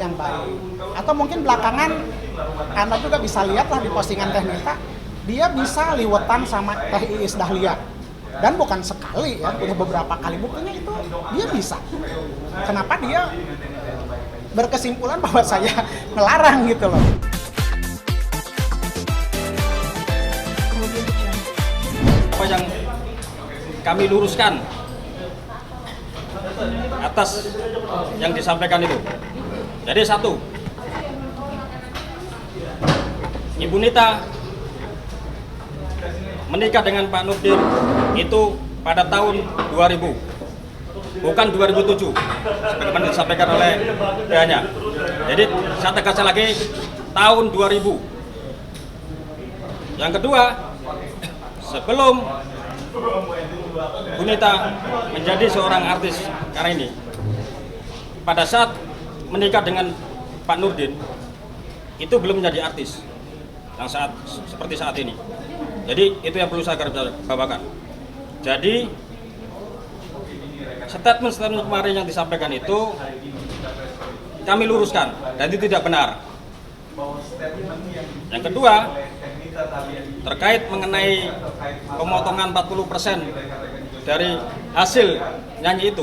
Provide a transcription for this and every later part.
yang baik. Atau mungkin belakangan Anda juga bisa lihat lah di postingan Teh Nita, dia bisa liwetan sama Teh Iis Dahlia. Dan bukan sekali ya, udah beberapa kali, buktinya itu dia bisa. Kenapa dia berkesimpulan bahwa saya ngelarang gitu loh. Apa yang kami luruskan atas yang disampaikan itu. Jadi satu, Ibu Nita menikah dengan Pak Nurdin itu pada tahun 2000, bukan 2007, sebagaimana disampaikan oleh Danya. Jadi saya tegaskan lagi, tahun 2000. Yang kedua, sebelum Bu Nita menjadi seorang artis karena ini, pada saat menikah dengan Pak Nurdin itu belum menjadi artis yang seperti saat ini. Jadi itu yang perlu saya garis bawakan. Jadi statement kemarin yang disampaikan itu kami luruskan dan itu tidak benar. Yang kedua, terkait mengenai pemotongan 40% dari hasil nyanyi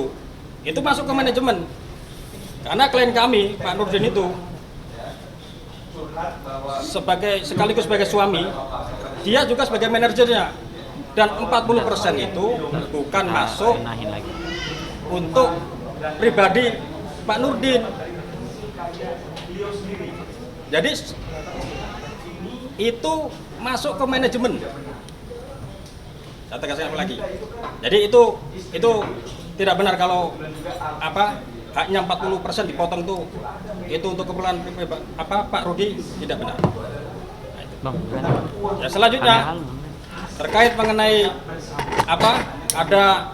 itu masuk ke manajemen. Karena klien kami, Pak Nurdin itu sekaligus sebagai suami, dia juga sebagai manajernya. Dan 40% itu bukan masuk untuk pribadi Pak Nurdin. Jadi itu masuk ke manajemen. Saya tegaskan lagi. Jadi itu tidak benar kalau haknya 40% dipotong itu untuk keperluan Pak Rudi, tidak benar. Nah, ya, selanjutnya terkait mengenai ada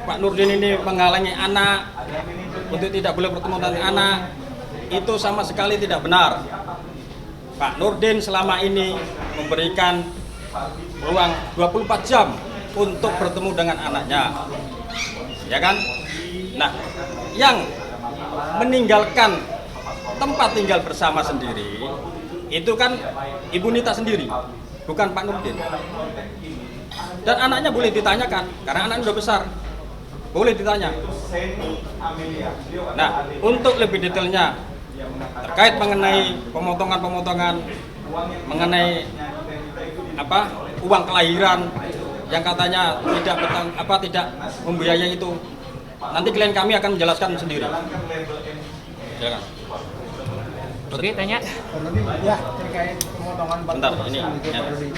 Pak Nurdin ini menghalangi anak untuk tidak boleh bertemu dengan anak, itu sama sekali tidak benar. Pak Nurdin selama ini memberikan ruang 24 jam untuk bertemu dengan anaknya, ya kan? Nah, yang meninggalkan tempat tinggal bersama sendiri itu kan Ibu Nita sendiri, bukan Pak Nurdin. Dan anaknya boleh ditanyakan, karena anaknya sudah besar, boleh ditanya. Nah, untuk lebih detailnya terkait mengenai pemotongan mengenai uang kelahiran yang katanya tidak membiayai itu, nanti klien kami akan menjelaskan sendiri. Silakan. Oke, tanya. Ya, terkait pemotongan 40% Bentar, ini, gitu, ya. Pak Rudi.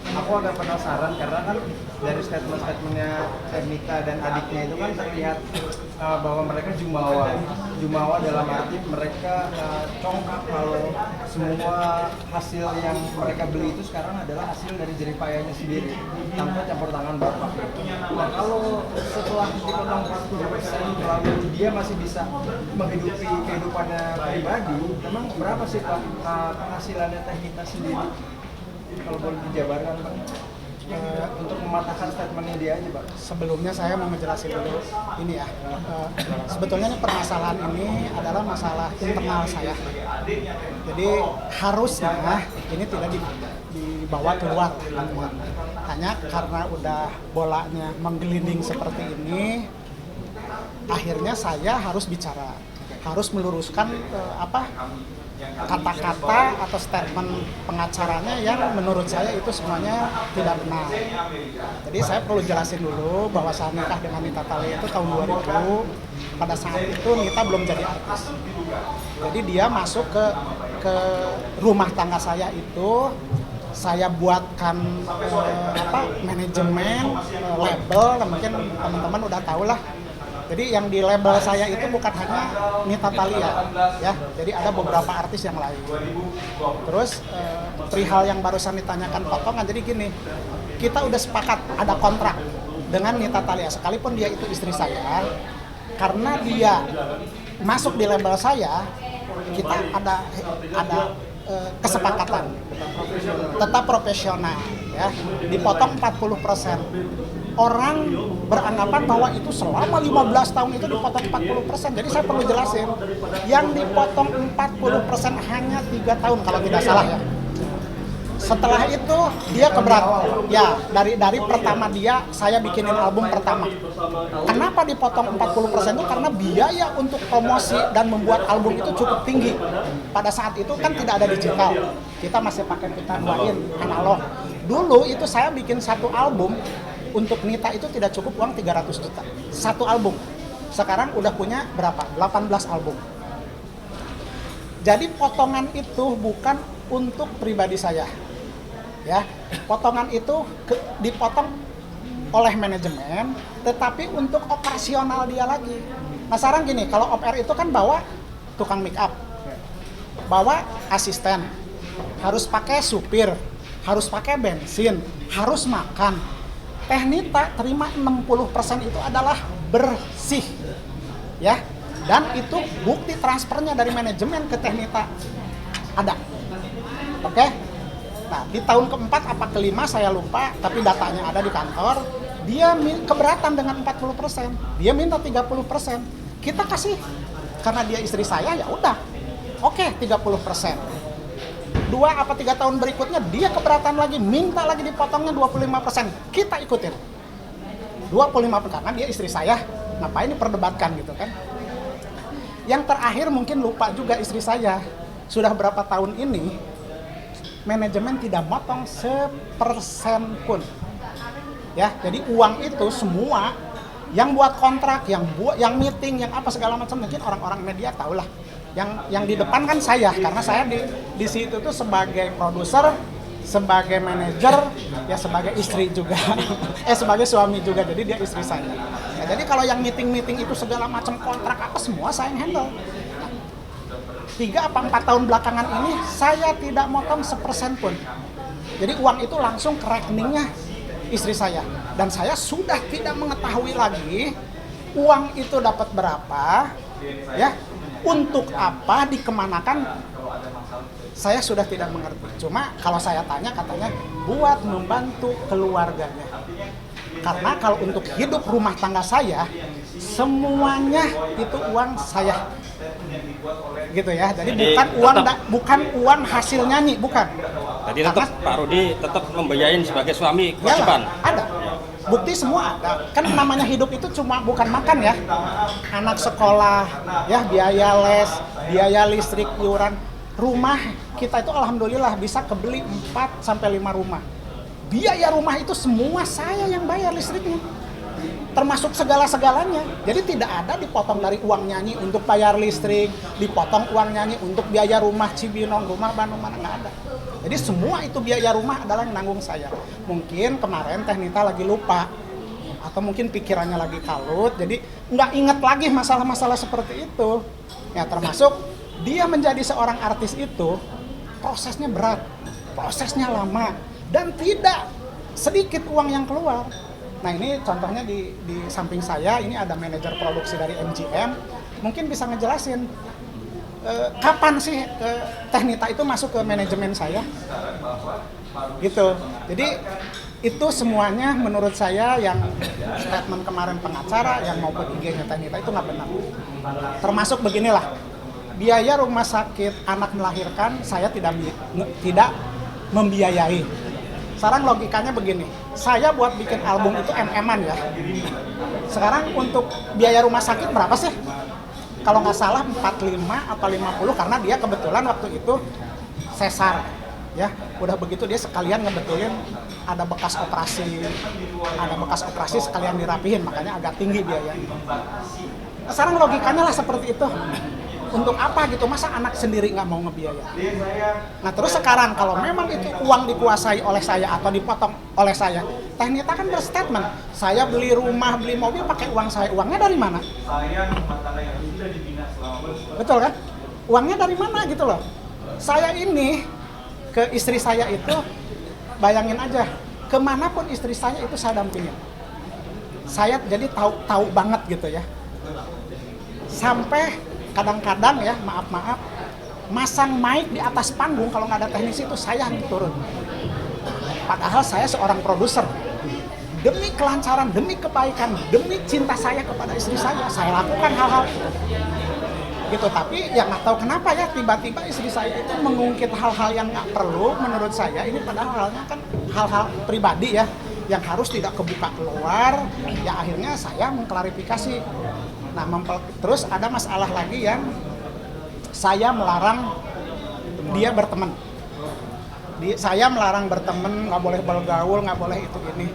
Aku agak penasaran karena kan dari statement-statementnya Teh Nita dan adiknya itu kan terlihat bahwa mereka jumawa dalam arti mereka congkak kalau semua hasil yang mereka beli itu sekarang adalah hasil dari jeripayanya sendiri tanpa campur tangan bapak. Nah, kalau setelah dipotong 40% lalu dia masih bisa menghidupi kehidupannya pribadi, memang berapa sih Pak penghasilannya Teh Nita sendiri? Kalau boleh dijabarkan Pak, untuk mematahkan statementnya dia aja Pak. Sebelumnya saya mau menjelaskan dulu ini ya, sebetulnya permasalahan ini adalah masalah internal saya. Jadi harusnya ini tidak dibawa keluar. Hanya karena udah bolanya menggelinding seperti ini, akhirnya saya harus bicara, harus meluruskan kata-kata atau statement pengacaranya yang menurut saya itu semuanya tidak benar. Jadi saya perlu jelasin dulu bahwa saya nikah dengan Nita Thalia itu tahun 2000. Pada saat itu Nita belum jadi artis. Jadi dia masuk ke rumah tangga saya itu, saya buatkan manajemen, label, mungkin teman-teman udah tahu lah. Jadi yang di label saya itu bukan hanya Nita Thalia, ya. Jadi ada beberapa artis yang lain. Terus perihal yang barusan ditanyakan potongan, jadi gini, kita udah sepakat ada kontrak dengan Nita Thalia, sekalipun dia itu istri saya, karena dia masuk di label saya, kita ada kesepakatan tetap profesional, ya. Dipotong 40%. orang beranggapan bahwa itu selama 15 tahun itu dipotong 40%. Jadi saya perlu jelasin, yang dipotong 40% hanya 3 tahun kalau tidak salah ya. Setelah itu dia keberatan. Ya, dari pertama saya bikinin album pertama. Kenapa dipotong 40% itu? Karena biaya untuk promosi dan membuat album itu cukup tinggi. Pada saat itu kan tidak ada digital. Kita masih pakai pita 2 in, analog. Dulu itu saya bikin satu album untuk Nita itu tidak cukup uang 300 juta. Satu album. Sekarang udah punya berapa? 18 album. Jadi potongan itu bukan untuk pribadi saya. Ya, potongan itu dipotong oleh manajemen, tetapi untuk operasional dia lagi. Nah sekarang gini, kalau OPR itu kan bawa tukang make up, bawa asisten, harus pakai supir, harus pakai bensin, harus makan. Nita terima 60% itu adalah bersih, ya. Dan itu bukti transfernya dari manajemen ke Nita ada, oke? Nah, di tahun keempat apa kelima saya lupa, tapi datanya ada di kantor, dia keberatan dengan 40%, dia minta 30%, kita kasih, karena dia istri saya ya udah, oke 30%. 2 apa 3 tahun berikutnya dia keberatan lagi, minta lagi dipotongnya 25%, kita ikutin. 25% karena dia istri saya, ngapain diperdebatkan gitu kan. Yang terakhir mungkin lupa juga istri saya, sudah berapa tahun ini, manajemen tidak motong 1% pun. Ya, jadi uang itu semua yang buat kontrak, yang meeting, yang apa segala macam, mungkin orang-orang media tahu lah. Yang di depan kan saya, karena saya di situ tuh sebagai produser, sebagai manajer, ya sebagai istri juga, sebagai suami juga, jadi dia istri saya. Ya, jadi kalau yang meeting itu segala macam kontrak apa semua saya yang handle. 3 apa 4 tahun belakangan ini saya tidak motong 1% pun. Jadi uang itu langsung ke rekeningnya istri saya. Dan saya sudah tidak mengetahui lagi uang itu dapat berapa, ya, untuk apa, dikemanakan. Saya sudah tidak mengerti. Cuma kalau saya tanya katanya buat membantu keluarganya. Karena kalau untuk hidup rumah tangga saya, semuanya itu uang saya. Gitu ya. Jadi bukan uang hasil nyanyi, bukan. Jadi tetap Pak Rudi tetap membiayain sebagai suami kewajiban. Ada. Bukti semua ada. Kan namanya hidup itu cuma bukan makan ya. Anak sekolah, ya biaya les, biaya listrik, iuran. Rumah kita itu alhamdulillah bisa kebeli 4 sampai 5 rumah. Biaya rumah itu semua saya yang bayar listriknya. Termasuk segala-segalanya. Jadi tidak ada dipotong dari uang nyanyi untuk bayar listrik, dipotong uang nyanyi untuk biaya rumah Cibinong, rumah Bandung, mana nggak ada. Jadi semua itu biaya rumah adalah yang nanggung saya. Mungkin kemarin Nita lagi lupa, atau mungkin pikirannya lagi kalut, jadi nggak ingat lagi masalah-masalah seperti itu. Ya termasuk dia menjadi seorang artis itu, prosesnya berat, prosesnya lama, dan tidak sedikit uang yang keluar. Nah ini contohnya di samping saya, ini ada manajer produksi dari MGM, mungkin bisa ngejelasin kapan sih Nita itu masuk ke manajemen saya, gitu. Jadi itu semuanya menurut saya yang statement kemarin pengacara, yang maupun IG-nya Nita itu nggak benar. Termasuk beginilah, biaya rumah sakit anak melahirkan saya tidak membiayai. Sekarang logikanya begini, saya buat bikin album itu MM-an ya. Sekarang untuk biaya rumah sakit berapa sih? Kalau nggak salah 45 apa 50, karena dia kebetulan waktu itu sesar. Ya, udah begitu dia sekalian ngebetulin ada bekas operasi sekalian dirapihin, makanya agak tinggi biayanya. Sekarang logikanya lah seperti itu. Untuk apa gitu, masa anak sendiri nggak mau ngebiaya? Nah terus sekarang kalau memang itu uang dikuasai oleh saya atau dipotong oleh saya, Nita kan berstatement, saya beli rumah, beli mobil pakai uang saya. Uangnya dari mana? Betul kan? Uangnya dari mana gitu loh. Saya ini ke istri saya itu, bayangin aja, kemanapun istri saya itu saya dampingin. Saya jadi tahu banget gitu ya. Sampai kadang-kadang ya, maaf, masang mic di atas panggung kalau nggak ada teknisi itu saya yang turun. Padahal saya seorang produser. demi kelancaran, demi kebaikan, demi cinta saya kepada istri saya lakukan hal-hal itu. Gitu, tapi ya nggak tahu kenapa ya tiba-tiba istri saya itu mengungkit hal-hal yang nggak perlu menurut saya. Ini padahal halnya kan hal-hal pribadi ya, yang harus tidak kebuka keluar. Ya akhirnya saya mengklarifikasi. Nah, terus ada masalah lagi yang saya melarang dia berteman. Saya melarang berteman, nggak boleh bergaul, nggak boleh itu ini.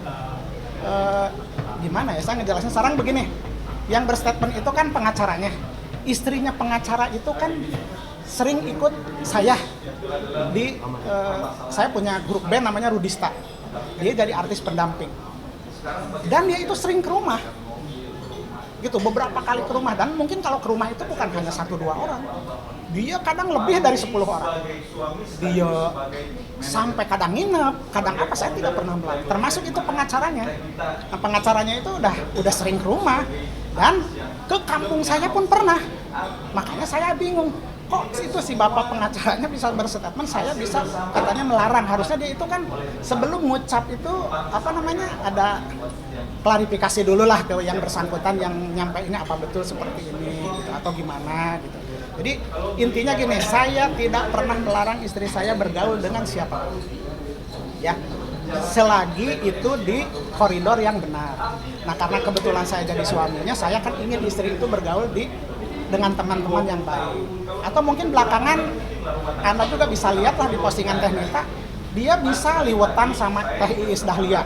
Gimana ya, saya ngejelasin sekarang begini. Yang berstatement itu kan pengacaranya. Istrinya pengacara itu kan sering ikut saya di saya punya grup band namanya Rudista. Dia jadi artis pendamping. Dan dia itu sering ke rumah. Gitu, beberapa kali ke rumah, dan mungkin kalau ke rumah itu bukan hanya 1-2 orang. Dia kadang lebih dari 10 orang. Dia sampai kadang nginep, kadang apa, saya tidak pernah melarang. Termasuk itu pengacaranya. Nah, pengacaranya itu udah sering ke rumah, dan ke kampung saya pun pernah. Makanya saya bingung, kok itu si bapak pengacaranya bisa berstatement, saya bisa katanya melarang. Harusnya dia itu kan sebelum ngucap itu ada klarifikasi dulu lah ke yang bersangkutan yang nyampeinnya apa betul seperti ini gitu, atau gimana gitu. Jadi intinya gini, saya tidak pernah melarang istri saya bergaul dengan siapapun, ya, selagi itu di koridor yang benar. Nah, karena kebetulan saya jadi suaminya, saya kan ingin istri itu bergaul dengan teman-teman yang baik. Atau mungkin belakangan Anda juga bisa lihat lah di postingan Teh Nita, dia bisa liwetan sama Teh Iis Dahlia.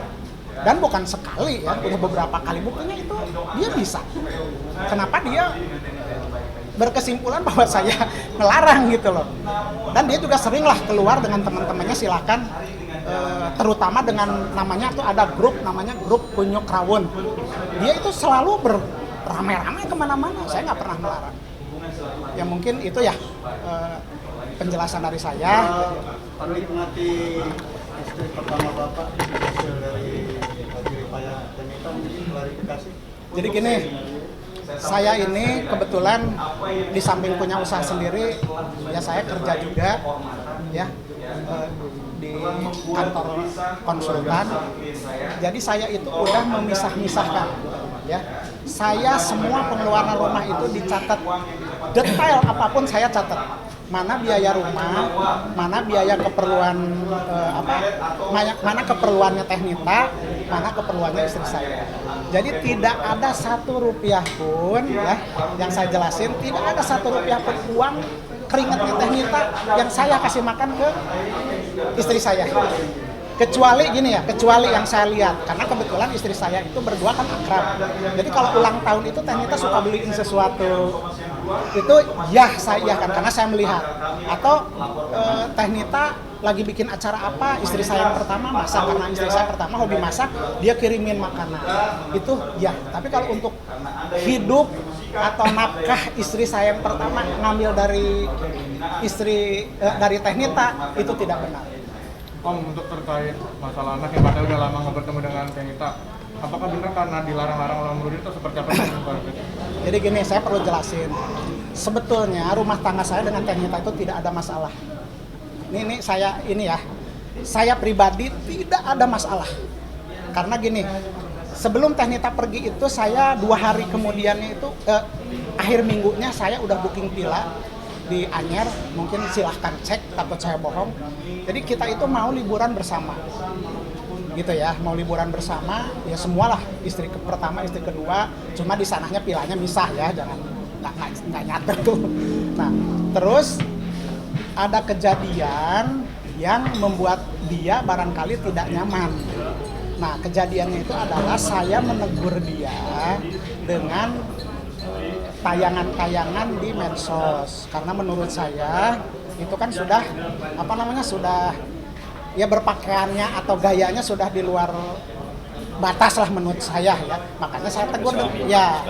Dan bukan sekali ya, udah beberapa kali, buktinya itu dia bisa. Kenapa dia berkesimpulan bahwa saya melarang gitu loh. Dan dia juga sering lah keluar dengan teman-temannya, silakan, terutama dengan namanya tuh ada grup namanya grup Kunyuk Rawon. Dia itu selalu beramai-ramai kemana-mana, saya nggak pernah melarang. Ya mungkin itu ya penjelasan dari saya. Menikmati istri pertama Bapak, hasil dari jeripaya Tenita, mungkin klarifikasi. Jadi gini, saya ini kebetulan di samping punya usaha sendiri, ya saya kerja juga ya di kantor konsultan. Jadi saya itu udah memisah-misahkan ya. Saya semua pengeluaran rumah itu dicatat, detail apapun saya catat. Mana biaya rumah, mana biaya keperluan mana keperluannya Teh Nita, mana keperluannya istri saya. Jadi tidak ada 1 rupiah pun ya, yang saya jelasin, tidak ada 1 rupiah pun uang keringatnya Teh Nita yang saya kasih makan ke istri saya. Kecuali gini ya, kecuali yang saya lihat, karena kebetulan istri saya itu berdua kan akrab. Jadi kalau ulang tahun itu Teh Nita suka beliin sesuatu, itu ya saya iyakan karena saya melihat. Atau Teh Nita lagi bikin acara apa, istri saya yang pertama masak, karena istri saya pertama hobi masak, dia kirimin makanan. Itu ya, tapi kalau untuk hidup atau nafkah istri saya yang pertama ngambil dari dari Teh Nita, itu tidak benar. Om, untuk terkait masalah anak yang padahal udah lama nggak bertemu dengan Teh Nita, apakah benar karena dilarang-larang oleh Nurdin itu seperti apa? Jadi gini, saya perlu jelasin. Sebetulnya rumah tangga saya dengan Teh Nita itu tidak ada masalah. Ini saya pribadi tidak ada masalah. Karena gini, sebelum Teh Nita pergi itu saya 2 hari kemudiannya itu akhir minggunya saya udah booking villa di Anyer, mungkin silahkan cek, takut saya bohong. Jadi kita itu mau liburan bersama, gitu ya, mau liburan bersama, ya semualah, istri pertama, istri kedua, cuma di sananya pilahnya misah ya, jangan nggak nyata tuh. Nah, terus ada kejadian yang membuat dia barangkali tidak nyaman. Nah, kejadiannya itu adalah saya menegur dia dengan tayangan-tayangan di medsos, karena menurut saya itu kan sudah sudah ya berpakaiannya atau gayanya sudah di luar batas lah menurut saya ya. Makanya saya tegur ya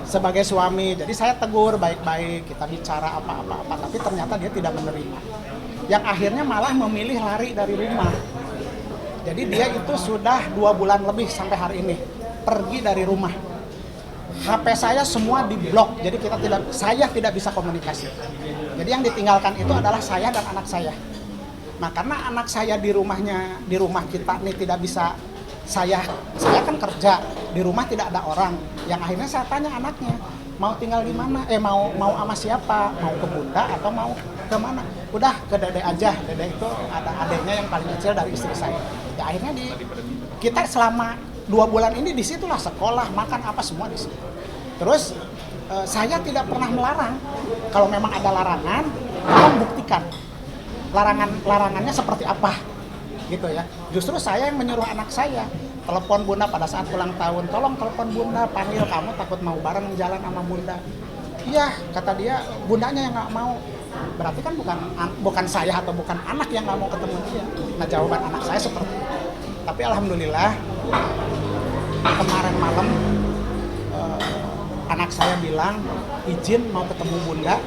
sebagai suami. Jadi saya tegur baik-baik, kita bicara apa-apa, tapi ternyata dia tidak menerima. Yang akhirnya malah memilih lari dari rumah. Jadi dia itu sudah 2 bulan lebih sampai hari ini pergi dari rumah. HP saya semua diblok, jadi saya tidak bisa komunikasi. Jadi yang ditinggalkan itu adalah saya dan anak saya. Nah, karena anak saya di rumah kita nih tidak bisa, saya kan kerja, di rumah tidak ada orang. Yang akhirnya saya tanya anaknya, mau tinggal di mana? Mau sama siapa? Mau ke bunda atau mau ke mana? Udah ke dede aja. Dede itu ada adiknya yang paling kecil dari istri saya. Ya akhirnya kita selama 2 bulan ini disitulah sekolah, makan apa semua di situ. Terus saya tidak pernah melarang. Kalau memang ada larangan, tolong buktikan. Larangannya seperti apa, gitu ya. Justru saya yang menyuruh anak saya, telepon bunda pada saat ulang tahun, tolong telepon bunda, panggil kamu takut mau bareng jalan sama bunda. Iya, kata dia, bundanya yang nggak mau. Berarti kan bukan saya atau bukan anak yang nggak mau ketemu dia. Nah, jawaban anak saya seperti itu. Tapi alhamdulillah kemarin malam anak saya bilang izin mau ketemu bunda,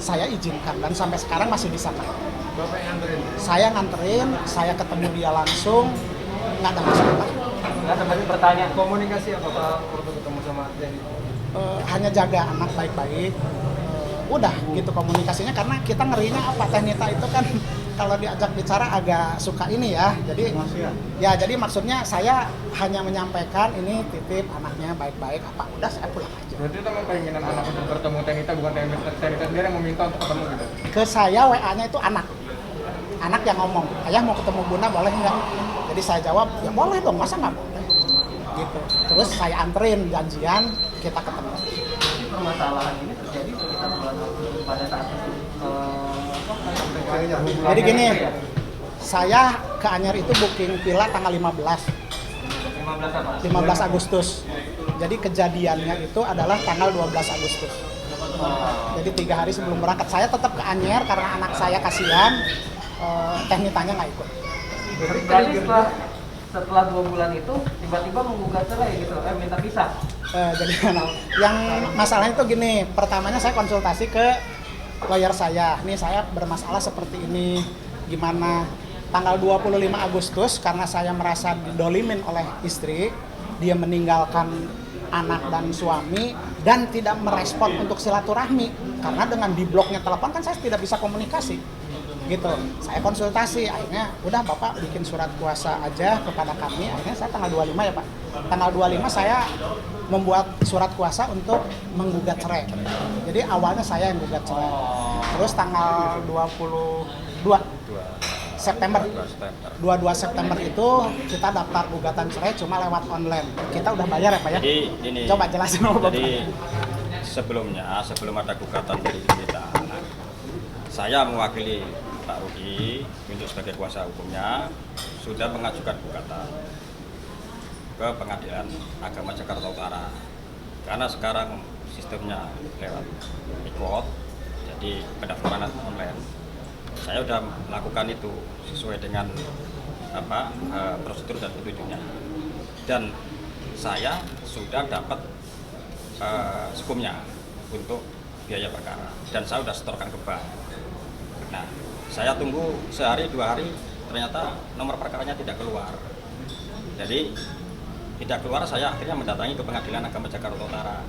saya izinkan dan sampai sekarang masih di sana. Bapak yang nganterin? Saya nganterin, saya ketemu dia langsung, nggak ada masalah. Nggak seperti pertanyaan. Komunikasi apa Pak waktu ketemu sama Denny? Hanya jaga anak baik-baik. Udah gitu komunikasinya, karena kita ngerinya apa, Teh Nita itu kan kalau diajak bicara agak suka ini ya. Jadi jadi maksudnya saya hanya menyampaikan ini titip anaknya baik-baik apa, udah saya pulang aja. Berarti itu memang keinginan anak untuk bertemu Teh Nita, bukan Teh Nita sendiri yang meminta untuk ketemu gitu? Ke saya WA-nya itu anak yang ngomong, ayah mau ketemu bunda boleh nggak? Jadi saya jawab, ya boleh dong, masa nggak boleh? Gitu. Terus saya anterin, janjian kita ketemu. Permasalahan ini terjadi sekitar bulan Agustus pada saat Jadi gini, saya ke Anyer itu booking villa tanggal 15 Agustus. Jadi kejadiannya itu adalah tanggal 12 Agustus. Jadi 3 hari sebelum berangkat saya tetap ke Anyer karena anak saya kasihan, Teh Nitanya nggak ikut. Berarti setelah 2 bulan itu tiba-tiba menggugat cerai gitu, minta pisah. Jadi yang masalahnya itu gini, pertamanya saya konsultasi ke lawyer saya. Nih saya bermasalah seperti ini, gimana? Tanggal 25 Agustus karena saya merasa didolimin oleh istri, dia meninggalkan anak dan suami dan tidak merespon untuk silaturahmi karena dengan dibloknya telepon kan saya tidak bisa komunikasi. Gitu. Saya konsultasi, akhirnya udah Bapak bikin surat kuasa aja kepada kami. Akhirnya saya tanggal 25 ya Pak. Tanggal 25 saya membuat surat kuasa untuk menggugat cerai. Jadi awalnya saya yang gugat cerai. Terus tanggal 22 September 22 September itu kita daftar gugatan cerai cuma lewat online. Kita udah bayar ya Pak ya? Jadi ini, coba jelasin sama Bapak. Jadi sebelum ada gugatan dari kita, saya mewakili Pak Rudi untuk sebagai kuasa hukumnya sudah mengajukan gugatan ke Pengadilan Agama Jakarta Utara karena sekarang sistemnya lewat e-court, jadi pendaftaran online. Saya sudah melakukan itu sesuai dengan prosedur dan petunjuknya, dan saya sudah dapat skumnya untuk biaya perkara dan saya sudah setorkan ke bank. Nah, saya tunggu sehari 2 hari, ternyata nomor perkaranya tidak keluar. Jadi tidak keluar, saya akhirnya mendatangi ke Pengadilan Agama Jakarta Utara.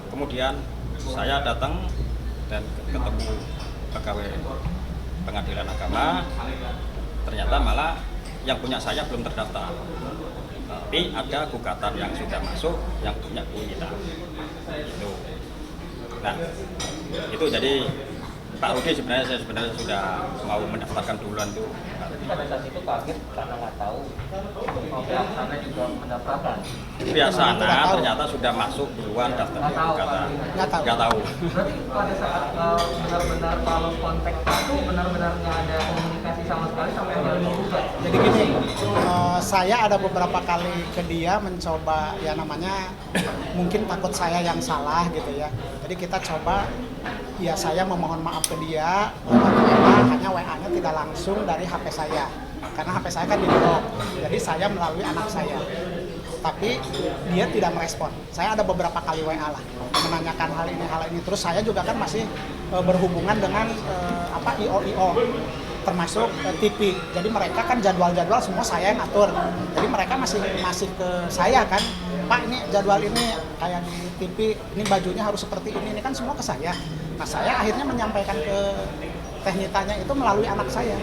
Kemudian saya datang dan ketemu pegawai Pengadilan Agama, ternyata malah yang punya saya belum terdaftar. Tapi ada gugatan yang sudah masuk yang punya Bu Nita. Itu. Nah, itu jadi Pak Rudi sebenarnya sudah mau mendaftarkan duluan tuh. Tapi pada saat itu kaget karena nggak tahu pihak sana juga mendaftarkan. Pihak sana ternyata sudah masuk duluan daftar gugatan. Nggak tahu. Berarti pada saat benar-benar kalau konteks itu benar-benar nggak ada komunikasi sama sekali sampai akhirnya menggugat. Jadi gini, saya ada beberapa kali ke dia mencoba, ya namanya mungkin takut saya yang salah gitu ya. Jadi kita coba, ya saya memohon maaf ke dia, hanya WA-nya tidak langsung dari HP saya. Karena HP saya kan di-blok, jadi saya melalui anak saya. Tapi dia tidak merespon. Saya ada beberapa kali WA lah, menanyakan hal ini. Terus saya juga kan masih berhubungan dengan IO, termasuk TV. Jadi mereka kan jadwal-jadwal semua saya yang atur. Jadi mereka masih ke saya kan, Pak ini jadwal ini kayak di TV, ini bajunya harus seperti ini kan semua ke saya. Nah saya akhirnya menyampaikan ke Teh Nitanya itu melalui anak saya.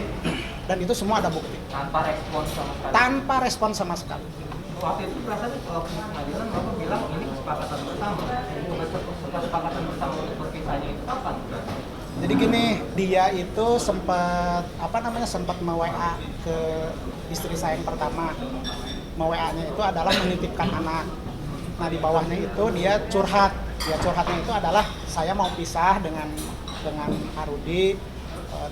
Dan itu semua ada bukti. Tanpa respon sama sekali. Tanpa respon sama sekali. waktu itu perasaan pengadilan Bapak bilang ini kesepakatan bersama. Kesepakatan bersama untuk berpisahnya itu kapan? Jadi gini, dia itu sempat sempat me-WA ke istri saya yang pertama. Me-WA-nya itu adalah menitipkan anak. Nah, di bawahnya itu dia curhat. Ya, curhatnya itu adalah saya mau pisah dengan Arudi,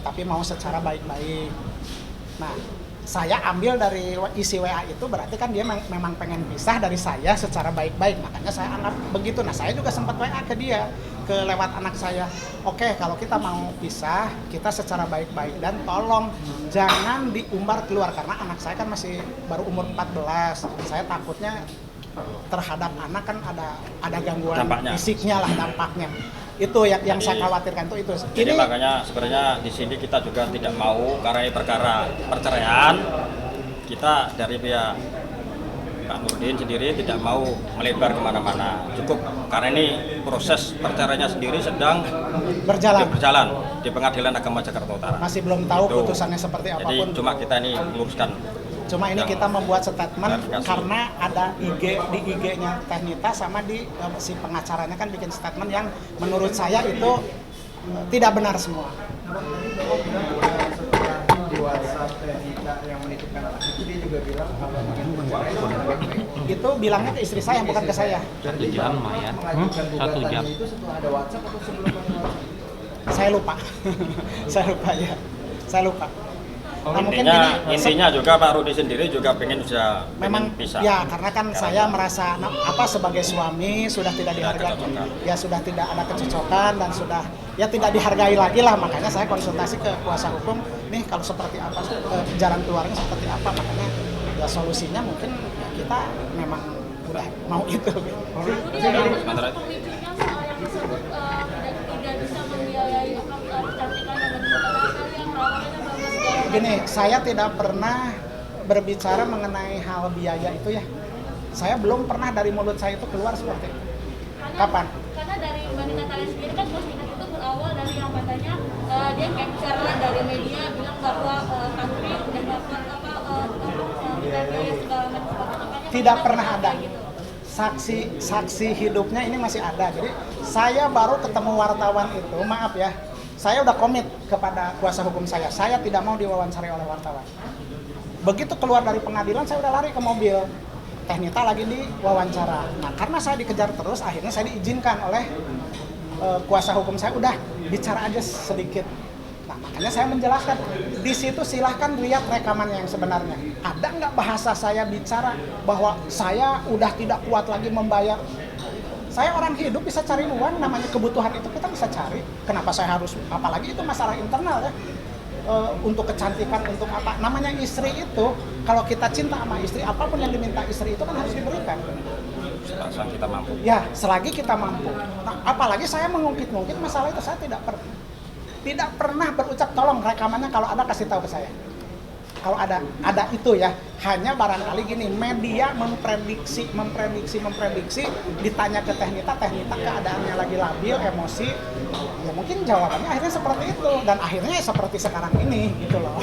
tapi mau secara baik-baik. Nah, saya ambil dari isi WA itu berarti kan dia memang pengen pisah dari saya secara baik-baik, makanya saya anggap begitu. Nah, saya juga sempat WA ke dia lewat anak saya. Oke, kalau kita mau pisah, kita secara baik-baik dan tolong jangan diumbar keluar karena anak saya kan masih baru umur 14. Saya takutnya terhadap anak kan ada gangguan Dampaknya. fisiknya lah, dampaknya. Itu yang saya khawatirkan itu. Jadi makanya sebenarnya di sini kita juga tidak mau karena ini perkara perceraian, kita dari pihak Pak Nurdin sendiri tidak mau melebar kemana-mana. Cukup karena ini proses perceraiannya sendiri sedang berjalan di Pengadilan Agama Jakarta Utara. Masih belum tahu Itu. putusannya seperti Jadi apapun. cuma kita ini meluruskan. Cuma ini kita membuat statement klarifikasi. karena ada di IG-nya Tehnita sama di si pengacaranya kan bikin statement yang menurut saya itu tidak benar semua. Setelah di WhatsApp Tehnita yang menitipkan anak itu dia juga bilang kalau ingin bercerai dengan baik-baik. Itu bilangnya ke istri saya bukan ke saya. Satu jam lumayan. Mengajukan Satu gugatannya jam. itu setelah ada WhatsApp atau sebelum ada WhatsApp? Saya lupa. Saya lupa. Nah, mungkin Intinya juga Pak Rudi sendiri juga pengen memang pisah. ya karena kan saya merasa sebagai suami sudah tidak dihargai, kecocokan. ya sudah tidak ada kecocokan dan sudah ya tidak dihargai lagi lah, makanya saya konsultasi ke kuasa hukum nih kalau seperti apa jalan keluarnya seperti apa, makanya ya solusinya mungkin ya kita memang udah mau itu. Sementara itu. Pemicunya soal yang disebut tidak bisa membiayai kecantikan dan kebutuhan yang perawatannya bagus. Gini, saya tidak pernah berbicara mengenai hal biaya itu ya. Saya belum pernah dari mulut saya itu keluar seperti itu. Kapan? Karena dari Mbak Nita Tali sendiri kan postingan itu berawal dari yang katanya dia capture dari media bilang bahwa kami udah dapat biaya segala macam. Makanya Tidak kita pernah ada. gitu. Saksi hidupnya ini masih ada. Jadi saya baru ketemu wartawan itu, maaf ya, saya udah komit kepada kuasa hukum saya tidak mau diwawancari oleh wartawan. Begitu keluar dari pengadilan, saya udah lari ke mobil. Tehnita lagi diwawancara. Nah, karena saya dikejar terus, akhirnya saya diizinkan oleh kuasa hukum saya, udah bicara aja sedikit. Nah, makanya saya menjelaskan. Di situ silahkan lihat rekamannya yang sebenarnya. Ada nggak bahasa saya bicara bahwa saya udah tidak kuat lagi membayar? Saya orang hidup bisa cari uang, namanya kebutuhan itu kita bisa cari. Kenapa saya harus, apalagi itu masalah internal ya. Untuk kecantikan, untuk apa? Namanya istri itu, kalau kita cinta sama istri, apapun yang diminta istri itu kan harus diberikan. Selasa kita mampu. Ya, selagi kita mampu. Nah, apalagi saya mengungkit-ungkit masalah itu, saya tidak pernah berucap tolong rekamannya kalau ada kasih tahu ke saya. Kalau ada itu ya, hanya barangkali gini, media memprediksi, ditanya ke Tehnita keadaannya lagi labil, emosi, ya mungkin jawabannya akhirnya seperti itu, dan akhirnya seperti sekarang ini, gitu loh.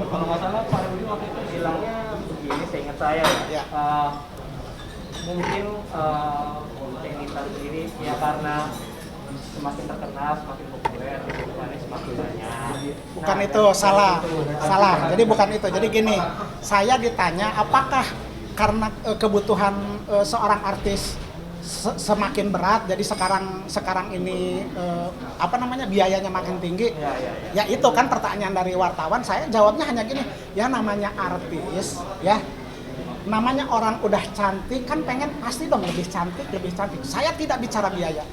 Kalau nggak salah Pak Rudi waktu itu bilangnya begini, seingat saya Ya. Mungkin Tehnita sendiri ya karena semakin terkenal, semakin populer, dukungannya semakin banyak. Bukan itu, salah. Jadi bukan itu. Jadi gini, saya ditanya apakah karena kebutuhan seorang artis semakin berat, jadi sekarang ini biayanya makin tinggi. Ya itu kan pertanyaan dari wartawan. Saya jawabnya hanya gini, ya namanya artis, ya namanya orang udah cantik kan pengen pasti dong lebih cantik. Saya tidak bicara biaya.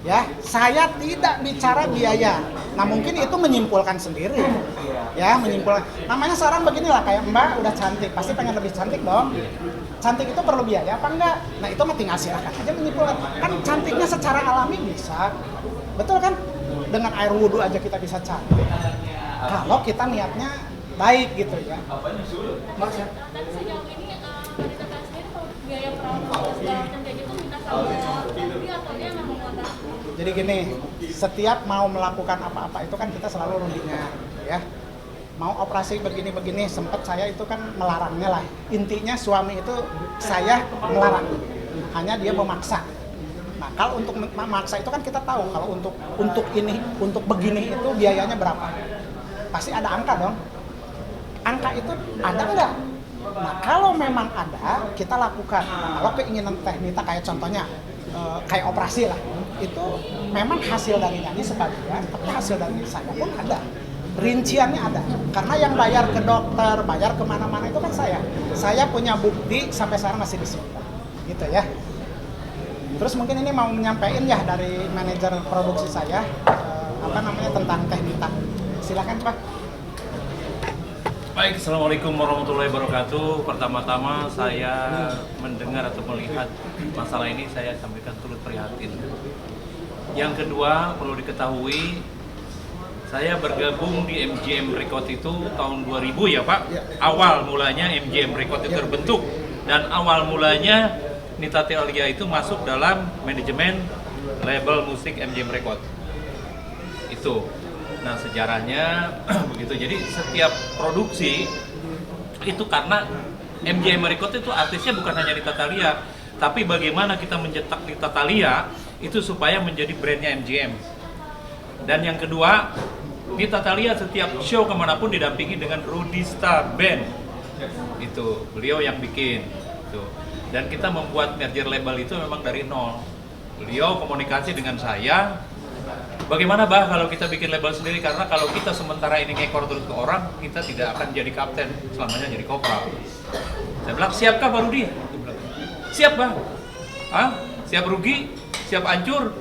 Ya, saya tidak bicara biaya. Nah, mungkin itu menyimpulkan sendiri. Ya, menyimpulkan. Namanya sekarang beginilah, kayak Mbak udah cantik, pasti pengen lebih cantik dong. Cantik itu perlu biaya apa enggak? Nah, itu mah tinggal silakan aja menyimpulkan. Kan cantiknya secara alami bisa. Betul kan? Dengan air wudhu aja kita bisa cantik. Kalau kita niatnya baik gitu ya. Tapi sejauh ini Mbak Nita Tali sendiri kalau biaya perawatan segala macam kayak gitu minta sama Rudi atau dia nggak mau ngotong? Jadi gini, setiap mau melakukan apa-apa itu kan kita selalu rudinya, ya. mau operasi begini-begini, sempat saya itu kan melarangnya lah. Intinya suami itu saya melarang, hanya dia memaksa. Nah kalau untuk memaksa itu kan kita tahu kalau untuk ini, untuk begini itu biayanya berapa, pasti ada angka dong. Angka itu ada nggak? Nah kalau memang ada, kita lakukan. Kalau keinginan Teknita kayak contohnya kayak operasi lah, itu memang hasil dari nyanyi sebagian, tapi hasil dari saya pun ada. Rinciannya ada, karena yang bayar ke dokter, bayar kemana-mana itu kan saya. Saya punya bukti sampai sekarang masih disimpan, gitu ya. Terus mungkin ini mau menyampaikan ya dari manajer produksi saya, tentang Teknita. Silakan Pak. Baik, Assalamualaikum warahmatullahi wabarakatuh. Pertama-tama saya mendengar atau melihat masalah ini, saya sampaikan turut prihatin. Yang kedua, perlu diketahui, saya bergabung di MGM Record itu tahun 2000 ya Pak. Awal mulanya MGM Record itu terbentuk, dan awal mulanya Nita Thalia itu masuk dalam manajemen label musik MGM Record. Itu. Nah sejarahnya begitu. Jadi setiap produksi itu karena MGM Record itu artisnya bukan hanya Nita Thalia, tapi bagaimana kita mencetak Nita Thalia itu supaya menjadi brandnya MGM. Dan yang kedua, Nita Thalia setiap show kemanapun didampingi dengan Rudista Band. Itu beliau yang bikin. Tuh. Dan kita membuat merger label itu memang dari nol. Beliau komunikasi dengan saya, bagaimana Bah kalau kita bikin label sendiri, karena kalau kita sementara ini ngekor terus ke orang, kita tidak akan jadi kapten, selamanya jadi kopral. Saya bilang, siapkah Pak Rudi? Siap Bah. Hah? Siap rugi? Siap hancur?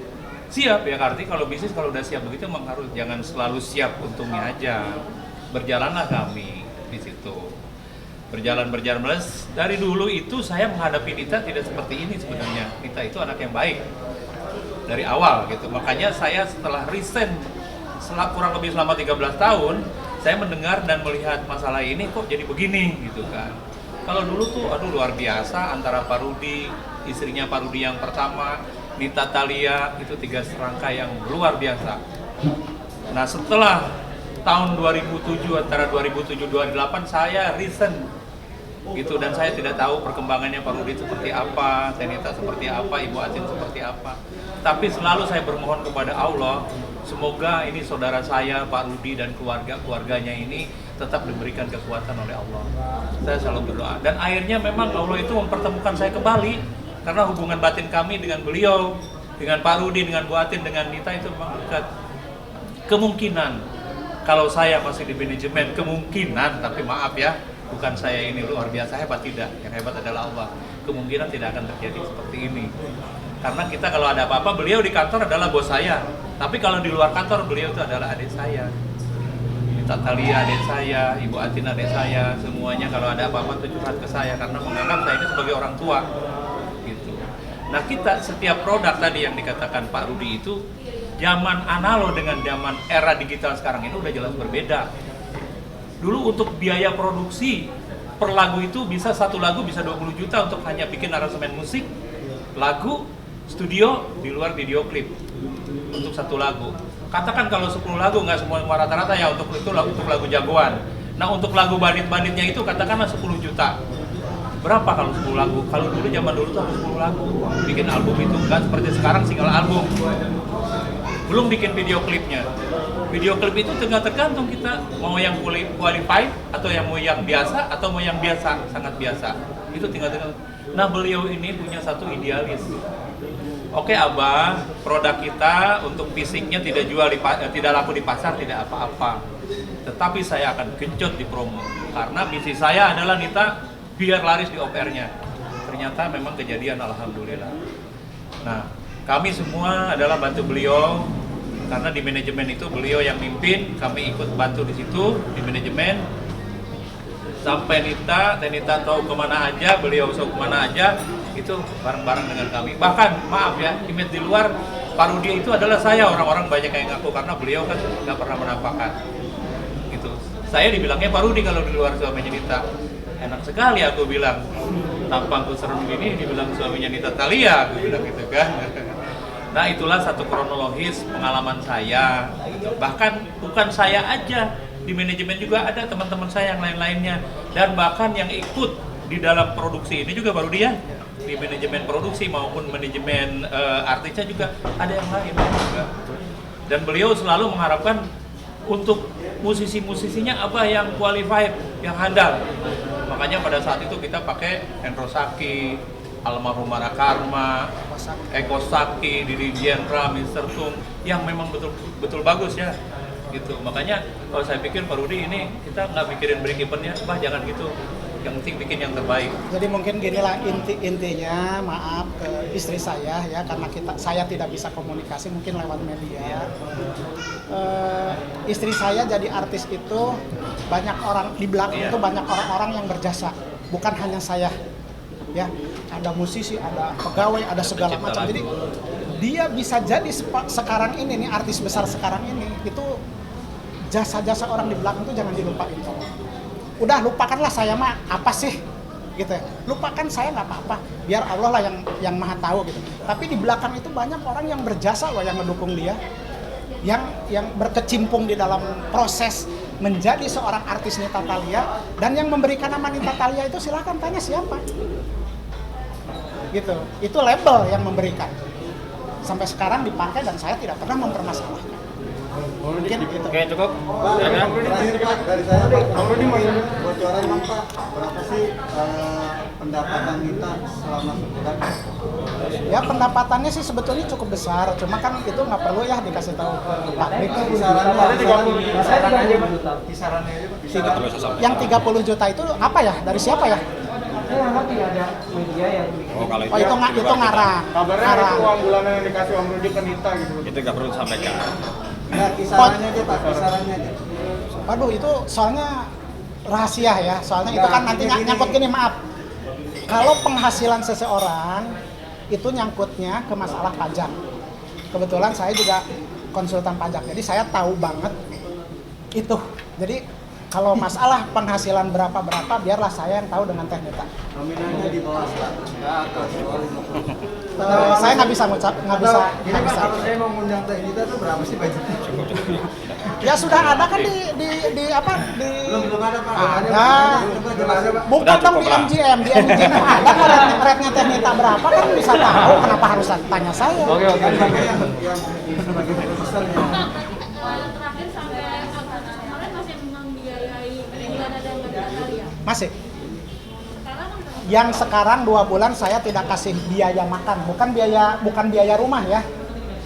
Siap. Ya arti kalau bisnis kalau udah siap begitu memang harus, jangan selalu siap untungnya aja. Berjalanlah kami di situ. Berjalan dari dulu itu saya menghadapi Nita tidak seperti ini sebenarnya. Nita itu anak yang baik dari awal gitu. Makanya saya setelah resign kurang lebih selama 13 tahun, saya mendengar dan melihat masalah ini kok jadi begini gitu kan. Kalau dulu tuh aduh luar biasa, antara Pak Rudi, istrinya Pak Rudi yang pertama, Nita Thalia, itu 3 serangkai yang luar biasa. Nah setelah tahun 2007, antara 2007-2008 saya resign gitu, dan saya tidak tahu perkembangannya Pak Rudi seperti apa, Teknita seperti apa, Ibu Atin seperti apa. Tapi selalu saya bermohon kepada Allah, semoga ini saudara saya Pak Rudi dan keluarganya ini tetap diberikan kekuatan oleh Allah. Saya selalu berdoa, dan akhirnya memang Allah itu mempertemukan saya kembali, karena hubungan batin kami dengan beliau, dengan Pak Rudi, dengan Bu Atin, dengan Nita itu memang dekat. Kemungkinan kalau saya masih di manajemen, kemungkinan, tapi maaf ya, bukan saya ini luar biasa hebat, tidak. Yang hebat adalah Allah. Kemungkinan tidak akan terjadi seperti ini. Karena kita kalau ada apa-apa, beliau di kantor adalah bos saya. Tapi kalau di luar kantor, beliau itu adalah adik saya. Nita Thalia adik saya, Ibu Atin adik saya, semuanya kalau ada apa-apa itu curhat ke saya, karena menganggap saya ini sebagai orang tua. Gitu. Nah kita, setiap produk tadi yang dikatakan Pak Rudi itu, zaman analog dengan zaman era digital sekarang ini udah jelas berbeda. Dulu untuk biaya produksi per lagu itu bisa, satu lagu bisa 20 juta untuk hanya bikin aransemen musik, lagu, studio, di luar video klip untuk satu lagu. Katakan kalau 10 lagu, nggak semua rata-rata ya untuk itu untuk lagu jagoan. Nah untuk lagu bandit-banditnya itu katakanlah 10 juta. Berapa kalau 10 lagu? Kalau dulu zaman dulu tuh harus 10 lagu bikin album itu, nggak seperti sekarang single album. Belum bikin video klipnya. Video klip itu tergantung kita mau yang qualified atau yang mau yang biasa atau mau yang biasa, sangat biasa. Itu tinggal. Nah beliau ini punya satu idealis. Oke Abah, produk kita untuk fisiknya tidak laku di pasar, tidak apa-apa. Tetapi saya akan genjot di promo karena misi saya adalah Nita biar laris di OPR-nya. Ternyata memang kejadian, alhamdulillah. Nah, kami semua adalah bantu beliau. Karena di manajemen itu beliau yang mimpin, kami ikut bantu di situ di manajemen. Sampai Teknita tahu kemana aja, beliau tahu kemana aja, itu bareng-bareng dengan kami. Bahkan maaf ya, image di luar Pak Rudi itu adalah saya, orang-orang banyak yang ngaku karena beliau kan nggak pernah menampakkan. Gitu. Saya dibilangnya Pak Rudi kalau di luar suaminya Nita. Enak sekali aku bilang, tampangku serem gini, dibilang suaminya Nita Thalia, aku bilang gitu kan. Nah itulah satu kronologis pengalaman saya. Bahkan bukan saya aja, di manajemen juga ada teman-teman saya yang lain-lainnya, dan bahkan yang ikut di dalam produksi ini juga baru dia, di manajemen produksi maupun manajemen artisnya juga ada yang lain juga. Dan beliau selalu mengharapkan untuk musisi-musisinya apa yang qualified, yang handal. Makanya pada saat itu kita pakai Hendro Saki, almarhum Mara Karma, Eko Saki, Didi Jenderal, Mr. Tung, yang memang betul bagus ya, gitu. Makanya kalau saya pikir Pak Rudi ini kita nggak mikirin break even-nya, bah jangan gitu. Yang penting bikin yang terbaik. Jadi mungkin ginilah intinya, maaf ke istri saya ya, karena saya tidak bisa komunikasi mungkin lewat media. Istri saya jadi artis itu banyak orang di belakang itu banyak orang-orang yang berjasa, bukan hanya saya. Ya, ada musisi, ada pegawai, ada segala macam. Jadi dia bisa jadi sekarang ini nih artis besar sekarang ini itu jasa-jasa orang di belakang itu jangan dilupain. Udah lupakanlah saya mah apa sih gitu. Lupakan saya nggak apa-apa. Biar Allah lah yang maha tahu gitu. Tapi di belakang itu banyak orang yang berjasa loh yang mendukung dia. Yang berkecimpung di dalam proses menjadi seorang artis Nita Thalia, dan yang memberikan nama Nita Thalia itu silakan tanya siapa. Gitu. Itu label yang memberikan. Sampai sekarang dipakai dan saya tidak pernah mempermasalahkan. Mungkin itu. Oke, cukup. Dari saya Pak, Bang Rudi mau ini bocoran Bang Pak, berapa sih pendapatan kita selama sebulan? Ya pendapatannya sih sebetulnya cukup besar, cuma kan itu nggak perlu ya dikasih tahu ke publik. Kisarannya aja Pak. Yang 30 juta itu apa ya? Dari siapa ya? Saya nggak ada media yang Oh, kalau Oh itu ngarang. Kabarnya itu uang bulanan yang dikasih Om Rudi ke Nita gitu. itu nggak perlu disampaikan. Nah, kisarannya aja Pak, kisarannya aja. Waduh itu soalnya rahasia ya, soalnya itu kan nanti nyangkut gini, maaf. Kalau penghasilan seseorang itu nyangkutnya ke masalah pajak. Kebetulan saya juga konsultan pajak, jadi saya tahu banget itu. Jadi kalau masalah penghasilan berapa biarlah saya yang tahu dengan Teh Nita. Nominalnya di bawah 100, nggak atas, Saya nggak bisa ngucap, nggak bisa. Kalau saya mau ngundang Teh Nita tuh berapa sih budgetnya? Ya sudah ada kan di apa di Belum ada Pak. Ada. Coba jelasnya Pak. Bukan Udah, dong cukup di lah. MGM ada kok rate-nya Teh Nita berapa kan bisa tahu, kenapa harus tanya saya. Oke. Yang sebagai produsernya. Terakhir sampai Agustus kemarin masih membiayai bulanan dan Natalia. Masih. Sekarang Yang sekarang 2 bulan saya tidak kasih biaya makan, bukan biaya rumah ya.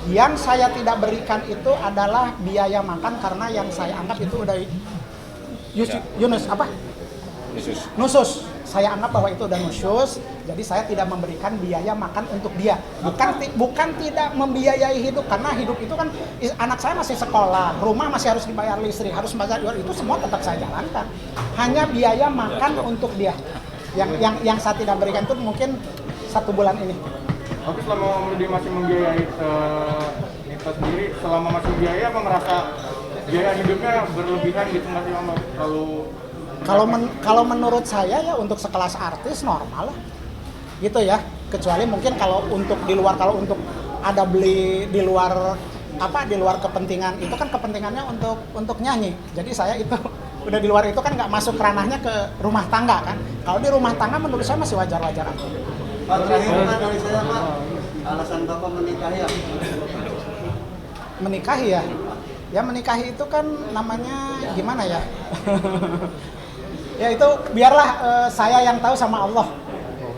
Yang saya tidak berikan itu adalah biaya makan karena yang saya anggap itu udah Yunus apa? Nusus. Saya anggap bahwa itu udah nusus, jadi saya tidak memberikan biaya makan untuk dia. Bukan tidak membiayai hidup, karena hidup itu kan anak saya masih sekolah, rumah masih harus dibayar listrik, harus bayar itu semua tetap saya jalankan. Hanya biaya makan untuk dia. Yang saya tidak berikan itu mungkin 1 bulan ini. Tapi selama Om Rudi masih membiayai Nita sendiri, selama masih biaya apa merasa biaya hidupnya berlebihan gitu nggak sih Om? Kalau menurut saya ya untuk sekelas artis normal lah, gitu ya. Kecuali mungkin kalau untuk ada beli di luar kepentingan itu kan kepentingannya untuk nyanyi. Jadi saya itu udah di luar itu kan nggak masuk ranahnya ke rumah tangga kan. Kalau di rumah tangga menurut saya masih wajar-wajar aja. Pak, terakhir Pak dari saya Pak, alasan Bapak menikahi apa? Menikahi ya? Ya menikahi itu kan namanya gimana ya? Ya itu biarlah saya yang tahu sama Allah.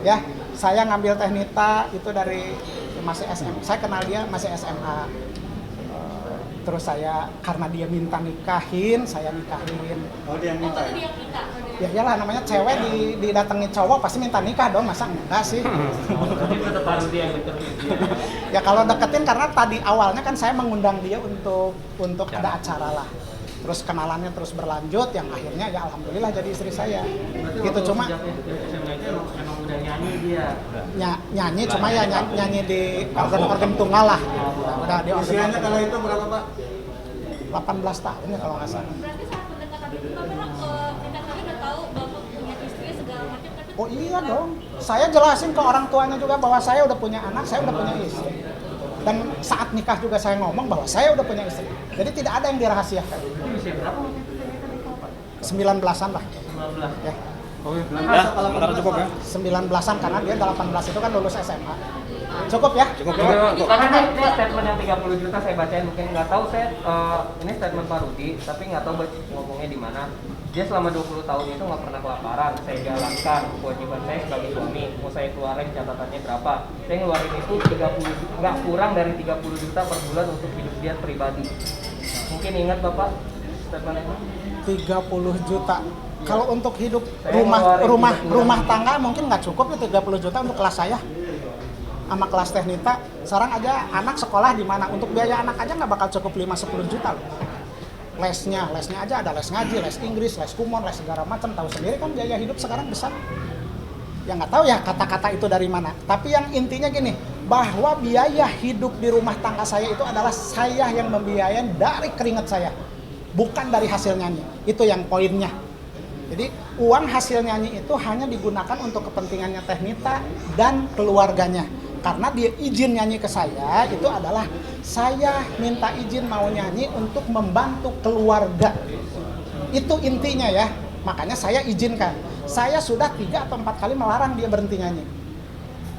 Ya, saya ngambil Teh Nita itu dari masih SMA. Saya kenal dia masih SMA. Terus saya karena dia minta nikahin, saya nikahin. Oh dia minta ya? dia kita. Ya iyalah namanya cewek didatengin cowok pasti minta nikah dong, masa enggak sih? Tetap harus dia yang deketin. Ya kalau deketin karena tadi awalnya kan saya mengundang dia untuk ada acara lah. Terus kenalannya terus berlanjut, yang akhirnya ya alhamdulillah jadi istri saya. Gitu cuma SMA itu emang udah nyanyi dia. nyanyi cuma ya nyanyi di organ tunggal lah. Udah di Usianya organ kalau itu berapa Pak? 18 tahun ya kalau nggak salah. Berarti saat pendekatan itu memang kita kami udah tahu Bapak punya istri segala macam, tapi Oh iya dong. Saya jelasin ke orang tuanya juga bahwa saya udah punya anak, saya udah punya istri. Dan saat nikah juga saya ngomong bahwa saya udah punya istri. Jadi tidak ada yang dirahasiakan. Itu usia berapa waktu itu? 19-an lah 19. ya. Ya, sementara cukup ya. 19-an karena dia 18 itu kan lulus SMA. Cukup ya? Cukup. Karena ini statement yang 30 juta saya bacain, mungkin nggak tahu saya ini statement Pak Rudi, tapi nggak tahu ngomongnya di mana. Dia selama 20 tahun itu nggak pernah kelaparan. Saya jalankan kewajiban saya sebagai suami. Mau saya keluarin catatannya berapa? Saya ngeluarin itu 30, nggak kurang dari 30 juta per bulan untuk hidup dia pribadi. Mungkin ingat Bapak statement itu? 30 juta. Kalau untuk hidup Saya ngeluarin rumah tangga mungkin nggak cukup ya 30 juta untuk kelas saya sama kelas Teknita. Sekarang aja anak sekolah di mana untuk biaya anak aja nggak bakal cukup 5-10 juta loh. Lesnya aja ada les ngaji, les Inggris, les kumon, les segala macam. Tahu sendiri kan biaya hidup sekarang besar. Ya nggak tahu ya kata-kata itu dari mana. Tapi yang intinya gini, bahwa biaya hidup di rumah tangga saya itu adalah saya yang membiayain dari keringat saya, bukan dari hasil nyanyi. Itu yang poinnya. Jadi uang hasil nyanyi itu hanya digunakan untuk kepentingannya Teknita dan keluarganya. Karena dia izin nyanyi ke saya itu adalah saya minta izin mau nyanyi untuk membantu keluarga. Itu intinya ya. Makanya saya izinkan. Saya sudah 3 atau 4 kali melarang dia berhenti nyanyi.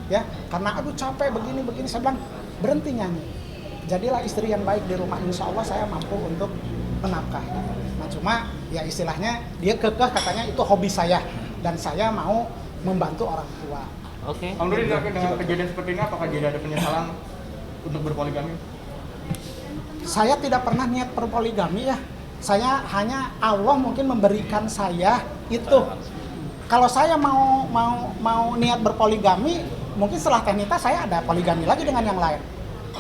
Ya, karena aduh capek begini saya bilang berhenti nyanyi. Jadilah istri yang baik di rumah, insya Allah saya mampu untuk menafkahi. Nah cuma ya istilahnya dia kekeh katanya itu hobi saya dan saya mau membantu orang tua. Oke. Om Rudi, dengan kejadian seperti ini apakah jadi ada penyesalan untuk berpoligami? Saya tidak pernah niat berpoligami ya. Saya hanya Allah mungkin memberikan saya itu. Kalau saya mau niat berpoligami, mungkin setelah Teknita saya ada poligami lagi dengan yang lain.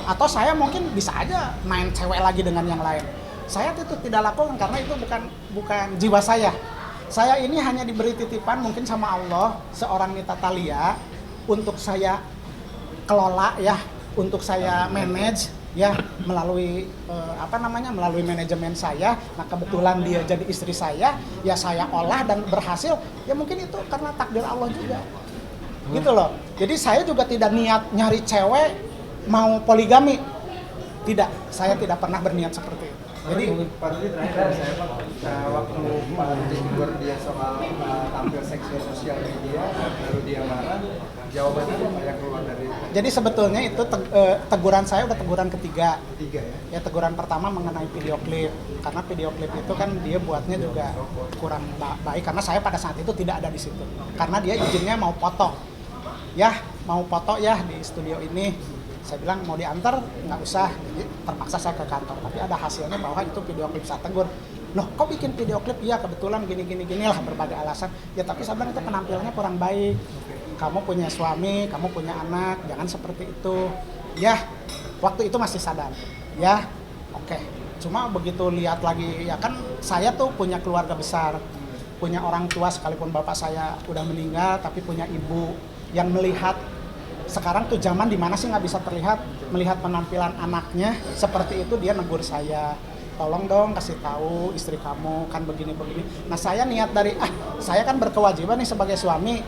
Atau saya mungkin bisa aja main cewek lagi dengan yang lain. Saya itu tidak lakukan karena itu bukan jiwa saya. Saya ini hanya diberi titipan mungkin sama Allah seorang Nita Thalia untuk saya kelola ya, untuk saya manage ya melalui melalui manajemen saya. Nah kebetulan dia jadi istri saya, ya saya olah dan berhasil. Ya mungkin itu karena takdir Allah juga. Gitu loh. Jadi saya juga tidak niat nyari cewek mau poligami. Tidak, saya tidak pernah berniat seperti itu. Jadi Pak Rudi terakhir dari saya Pak, waktu Pak Rudi tegur dia soal tampil seks di sosial media, lalu dia marah, jawabannya apa yang keluar dari? Jadi sebetulnya itu teguran saya udah teguran ketiga ya? Ya teguran pertama mengenai video klip, karena video klip itu kan dia buatnya juga kurang baik karena saya pada saat itu tidak ada di situ, karena dia izinnya mau foto ya di studio ini. Saya bilang mau diantar nggak usah, jadi terpaksa saya ke kantor. Tapi ada hasilnya bahwa itu video klip. Saya tegur, loh kok bikin video klip? Ya kebetulan gini lah berbagai alasan. Ya tapi saya bilang itu penampilannya kurang baik. Kamu punya suami, kamu punya anak, jangan seperti itu. Ya waktu itu masih sadar. Ya oke. Cuma begitu lihat lagi, ya kan saya tuh punya keluarga besar, punya orang tua sekalipun bapak saya udah meninggal, tapi punya ibu yang melihat. Sekarang tuh zaman dimana sih nggak bisa terlihat melihat penampilan anaknya seperti itu, dia negur saya, tolong dong kasih tahu istri kamu kan begini. Nah saya niat dari saya kan berkewajiban nih sebagai suami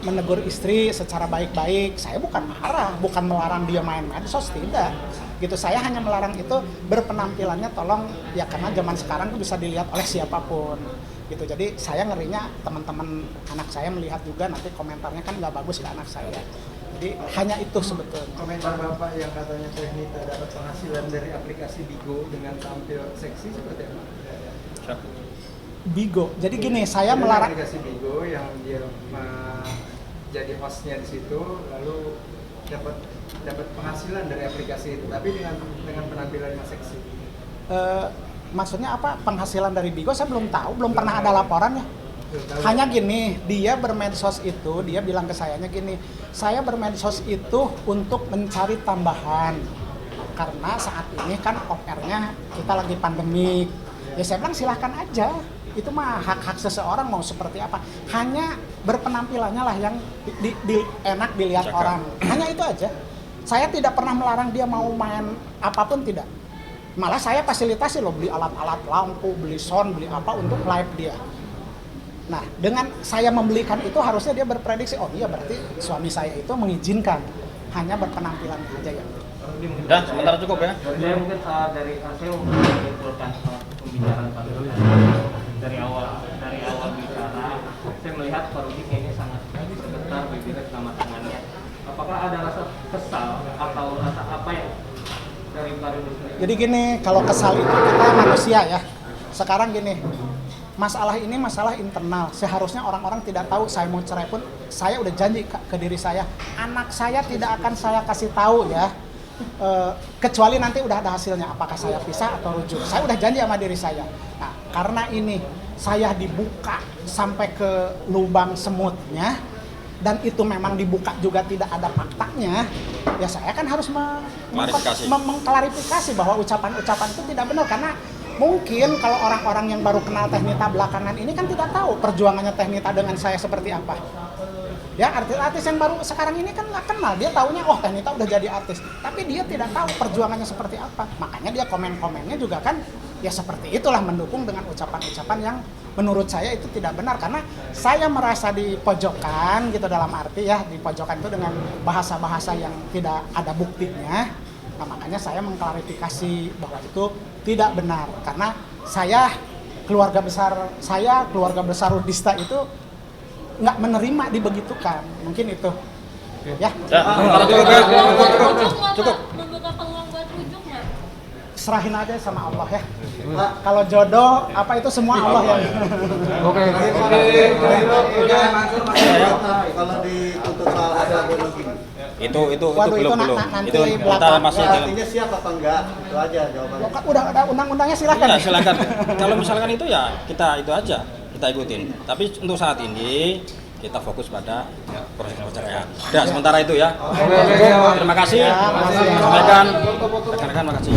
menegur istri secara baik-baik. Saya bukan marah, bukan melarang dia main medsos, tidak. Gitu, saya hanya melarang itu berpenampilannya tolong ya, karena zaman sekarang tuh bisa dilihat oleh siapapun. Gitu, jadi saya ngerinya teman-teman anak saya melihat juga nanti komentarnya kan nggak bagus ke anak saya. Jadi hanya itu sebetulnya. Komentar Bapak yang katanya Teknita dapat penghasilan dari aplikasi Bigo dengan tampil seksi seperti apa? Bigo. Jadi gini, saya melarang aplikasi Bigo yang dia jadi hostnya di situ, lalu dapat penghasilan dari aplikasi itu, tapi dengan penampilan yang seksi. Maksudnya apa penghasilan dari Bigo? Saya belum tahu, belum pernah ada laporannya. Hanya gini, dia bermedsos itu, dia bilang ke sayanya gini, saya bermedsos itu untuk mencari tambahan karena saat ini kan OR-nya kita lagi pandemik. Ya saya bilang silahkan aja, itu mah hak seseorang mau seperti apa. Hanya berpenampilannya lah yang enak dilihat orang. Hanya itu aja. Saya tidak pernah melarang dia mau main apapun, tidak. Malah saya fasilitasi loh, beli alat-alat lampu, beli sound, beli apa untuk live dia. Nah, dengan saya membelikan itu harusnya dia berprediksi, oh iya berarti suami saya itu mengizinkan, hanya berpenampilan aja ya. Dan sementara cukup ya. Saya mungkin dari hasil menyimpulkan pembicaraan Pak dari awal Jadi gini, kalau kesal itu kita manusia ya. Sekarang gini, masalah ini masalah internal. Seharusnya orang-orang tidak tahu saya mau cerai pun, saya udah janji ke diri saya, anak saya tidak akan saya kasih tahu ya. Kecuali nanti udah ada hasilnya, apakah saya pisah atau rujuk. Saya udah janji sama diri saya. Nah, karena ini saya dibuka sampai ke lubang semutnya, dan itu memang dibuka juga tidak ada faktanya, ya saya kan harus mengklarifikasi bahwa ucapan-ucapan itu tidak benar. Karena mungkin kalau orang-orang yang baru kenal Teh-Nita belakangan ini kan tidak tahu perjuangannya Teh-Nita dengan saya seperti apa. Ya, artis-artis yang baru sekarang ini kan nggak kenal, dia taunya oh Teh-Nita udah jadi artis, tapi dia tidak tahu perjuangannya seperti apa. Makanya dia komen-komennya juga kan ya seperti itulah, mendukung dengan ucapan-ucapan yang menurut saya itu tidak benar. Karena saya merasa dipojokkan gitu, dalam arti ya dipojokkan itu dengan bahasa-bahasa yang tidak ada buktinya. Nah, makanya saya mengklarifikasi bahwa itu tidak benar. Karena keluarga besar Rudista itu nggak menerima dibegitukan, mungkin itu. Ya. Kalau cukup. Membuka peluang buat rujuk nggak? Serahin aja sama Allah ya. Kalau jodoh apa itu semua Allah yang. Kalau dituntut soal hasil biologi Itu Waduh, belum. nanti Itu kita belakang. masih dalam. artinya siap apa enggak? Itu aja jawabannya. Udah ada undang-undangnya, silakan. Ya, silakan. Kalau misalkan itu ya kita itu aja, kita ikutin. Tapi untuk saat ini kita fokus pada proses perceraian. Udah sementara itu ya. Terima kasih. Sampaikan rekan-rekan, makasih.